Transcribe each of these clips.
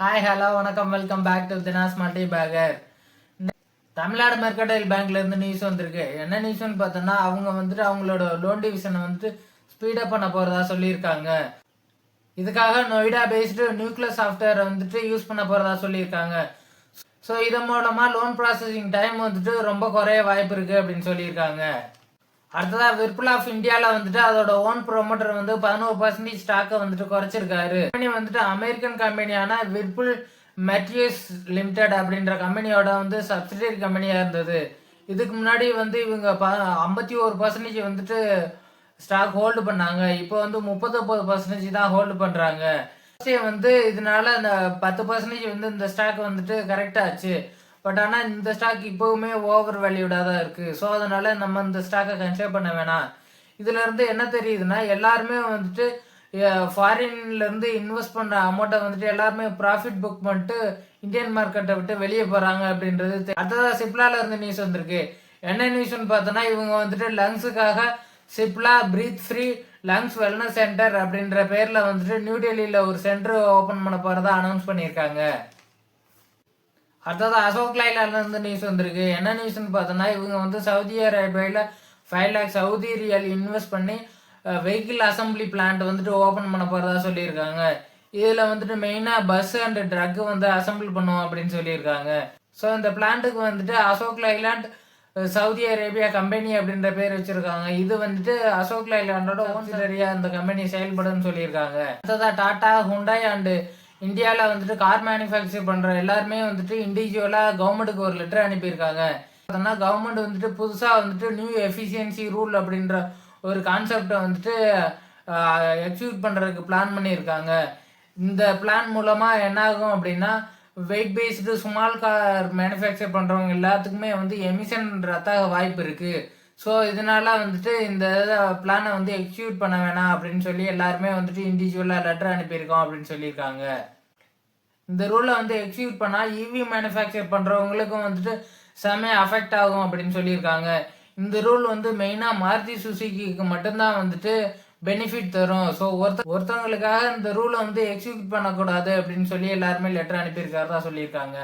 Hi hello வணக்கம், welcome back to Dhina's multi packer. Tamil Nadu mercantile பேங்க்ல இருந்து நியூஸ் வந்திருக்கு. என்ன நியூஸ்னு பார்த்தோம்னா, அவங்க வந்துட்டு அவங்களோட லோன் டிவிஷனை வந்துட்டு ஸ்பீடப் பண்ண போறதா சொல்லியிருக்காங்க. இதுக்காக நொய்டா பேஸ்டு நியூக்ளியர் சாஃப்ட்வேர் வந்துட்டு யூஸ் பண்ண போறதா சொல்லியிருக்காங்க. ஸோ இதன் மூலமா லோன் ப்ராசஸிங் டைம் வந்துட்டு ரொம்ப குறைய வாய்ப்பு இருக்கு அப்படின்னு சொல்லியிருக்காங்க. அடுத்ததாக விர்புல் ஆஃப் இந்தியாவில் வந்துட்டு அதோட ஓன் ப்ரொமோட்டர் வந்து 11% ஸ்டாக்கை வந்துட்டு குறைச்சிருக்காரு. கம்பெனி வந்துட்டு அமெரிக்கன் கம்பெனியான விர்புல் மெட்ரியஸ் லிமிடெட் அப்படின்ற கம்பெனியோட வந்து சப்சிடரி கம்பெனியாக இருந்தது. இதுக்கு முன்னாடி வந்து இவங்க 51% வந்துட்டு ஸ்டாக் ஹோல்டு பண்ணாங்க. இப்போ வந்து 39% தான் ஹோல்டு பண்ணுறாங்க. வந்து இதனால அந்த 10% வந்து இந்த ஸ்டாக் வந்துட்டு கரெக்டாச்சு. பட் ஆனால் இந்த ஸ்டாக் இப்போவுமே ஓவர் வேல்யூடாக தான் இருக்குது. ஸோ அதனால் நம்ம இந்த ஸ்டாக்கை கன்சிடர் பண்ண வேணாம். இதிலேருந்து என்ன தெரியுதுன்னா, எல்லாருமே வந்துட்டு ஃபாரின்லேருந்து இன்வெஸ்ட் பண்ணுற அமௌண்ட்டை வந்துட்டு எல்லாருமே ப்ராஃபிட் புக் பண்ணிட்டு இந்தியன் மார்க்கெட்டை விட்டு வெளியே போகிறாங்க அப்படின்றது. அடுத்ததாக சிப்லாவில் இருந்து நியூஸ் வந்திருக்கு. என்ன நியூஸ்ன்னு பார்த்தோன்னா, இவங்க வந்துட்டு லங்ஸுக்காக Cipla breathe free lungs wellness centre அப்படின்ற பேரில் வந்துட்டு நியூ டெல்லியில் ஒரு சென்டர் ஓப்பன் பண்ண போகிறதா அனௌன்ஸ் பண்ணியிருக்காங்க. அடுத்தது அசோக் லைலால இருந்து நியூஸ் வந்திருக்கு. என்ன நியூஸ்ன்னு பார்த்தோன்னா, இவங்க வந்து சவுதி அரேபியாவில் 5 lakh சவுதி ரியல் இன்வெஸ்ட் பண்ணி வெஹிக்கிள் அசம்பிளி பிளான்ட் வந்துட்டு ஓப்பன் பண்ண போகிறதா சொல்லியிருக்காங்க. இதில் வந்துட்டு மெயினாக பஸ் அண்ட் ட்ரக் வந்து அசம்பிள் பண்ணுவோம் அப்படின்னு சொல்லியிருக்காங்க. ஸோ இந்த பிளான்ட்டுக்கு வந்துட்டு Ashok Leyland Saudi Arabia company அப்படின்ற பேர் வச்சிருக்காங்க. இது வந்துட்டு அசோக் லைலாண்டோட ஓன் சரியாக இந்த கம்பெனி செயல்படுன்னு சொல்லியிருக்காங்க. அடுத்ததாக டாடா, ஹுண்டாய் அண்டு இந்தியாவில் வந்துட்டு கார் மேனுஃபேக்சர் பண்ணுற எல்லாருமே வந்துட்டு இண்டிவிஜுவலாக கவர்மெண்ட்டுக்கு ஒரு லெட்டர் அனுப்பியிருக்காங்க. பார்த்தோன்னா கவர்மெண்ட் வந்துட்டு புதுசாக வந்துட்டு நியூ எஃபிஷியன்சி ரூல் அப்படின்ற ஒரு கான்செப்டை வந்துட்டு எக்ஸிக்யூட் பண்ணுறதுக்கு பிளான் பண்ணியிருக்காங்க. இந்த பிளான் மூலமாக என்ன ஆகும் அப்படின்னா, weight based small car manufacture பண்ணுறவங்க எல்லாத்துக்குமே வந்து எமிஷன் ரத்தாக வாய்ப்பு இருக்குது. ஸோ இதனால வந்துட்டு இந்த பிளானை வந்து எக்ஸிக்யூட் பண்ண வேணாம் அப்படின்னு சொல்லி எல்லாருமே வந்துட்டு இண்டிவிஜுவலாக லெட்டர் அனுப்பியிருக்கோம் அப்படின்னு சொல்லியிருக்காங்க. இந்த ரூலை வந்து எக்ஸிக்யூட் பண்ணால் இவி மேனுஃபேக்சர் பண்ணுறவங்களுக்கும் வந்துட்டு செமையாக அஃபெக்ட் ஆகும் அப்படின்னு சொல்லியிருக்காங்க. இந்த ரூல் வந்து மெயினாக மாருதி சுசுகிக்கு மட்டும்தான் வந்துட்டு பெனிஃபிட் தரும். ஸோ ஒருத்தவங்களுக்காக இந்த ரூலை வந்து எக்ஸிக்யூட் பண்ணக்கூடாது அப்படின்னு சொல்லி எல்லாருமே லெட்டர் அனுப்பியிருக்காரு தான் சொல்லியிருக்காங்க.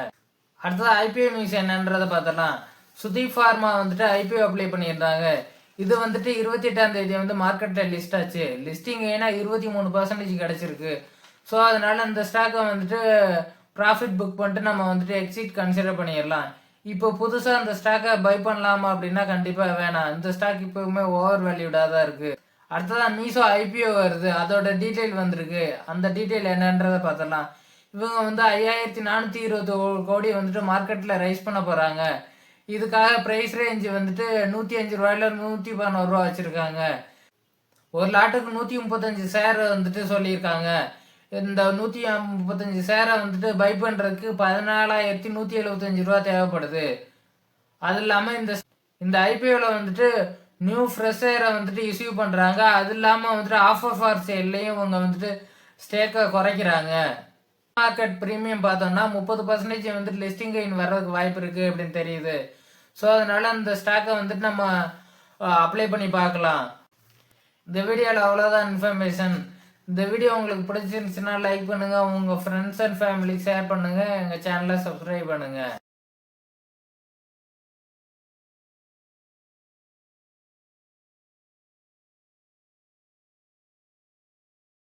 அடுத்தது ஐபிஓ நியூஸ் என்னன்றதை பார்த்தலாம். சுதீப் ஃபார்மா வந்துட்டு ஐபிஓ அப்ளை பண்ணியிருந்தாங்க. இது வந்துட்டு 28ஆம் தேதி வந்து மார்க்கெட்டில் லிஸ்ட் ஆச்சு. லிஸ்டிங் ஏன்னா 23% கிடைச்சிருக்கு. ஸோ அதனால இந்த ஸ்டாக்கை வந்துட்டு ப்ராஃபிட் புக் பண்ணிட்டு நம்ம வந்துட்டு எக்ஸிட் கன்சிடர் பண்ணிடலாம். இப்போ புதுசாக அந்த ஸ்டாக்கை பை பண்ணலாமா அப்படின்னா கண்டிப்பாக வேணாம். இந்த ஸ்டாக் இப்போவுமே ஓவர் வேல்யூடாக தான் இருக்குது. அடுத்ததான் மீஷோ ஐபிஓ வருது, அதோட டீட்டெயில் வந்திருக்கு. அந்த டீட்டெயில் என்னன்றதை பார்த்தலாம். இவங்க வந்து 5421 கோடி வந்துட்டு மார்க்கெட்டில் ரைஸ் பண்ண போகிறாங்க. இதுக்காக ப்ரைஸ் ரேஞ்ச் வந்துட்டு 105 ரூபாயில 111 ரூபா வச்சுருக்காங்க. ஒரு லாட்டுக்கு 135 ஷேர் வந்துட்டு சொல்லியிருக்காங்க. இந்த 135 ஷேரை வந்துட்டு பை பண்ணுறதுக்கு 14,175 ரூபா தேவைப்படுது. அது இல்லாமல் இந்த ஐபிஓவில் வந்துட்டு நியூ ஃப்ரெஷரை வந்துட்டு இஷ்யூ பண்ணுறாங்க. அது இல்லாமல் வந்துட்டு ஆஃபர் ஃபார் சேல்லையும் இவங்க வந்துட்டு ஸ்டேக்கை குறைக்கிறாங்க. மார்க்கெட் ப்ரீமியம் பார்த்தோம்னா 30% வந்துட்டு லிஸ்டிங் கெயின் வர்றதுக்கு வாய்ப்பு இருக்குது அப்படின்னு தெரியுது. ஸோ அதனால இந்த ஸ்டாக்கை வந்துட்டு நம்ம அப்ளை பண்ணி பார்க்கலாம். இந்த வீடியோவில் அவ்வளோதான் இன்ஃபர்மேஷன். இந்த வீடியோ உங்களுக்கு பிடிச்சிருந்துச்சுன்னா லைக் பண்ணுங்கள், உங்கள் ஃப்ரெண்ட்ஸ் அண்ட் ஃபேமிலிக்கு ஷேர் பண்ணுங்கள், எங்கள் சேனலை சப்ஸ்கிரைப் பண்ணுங்கள்.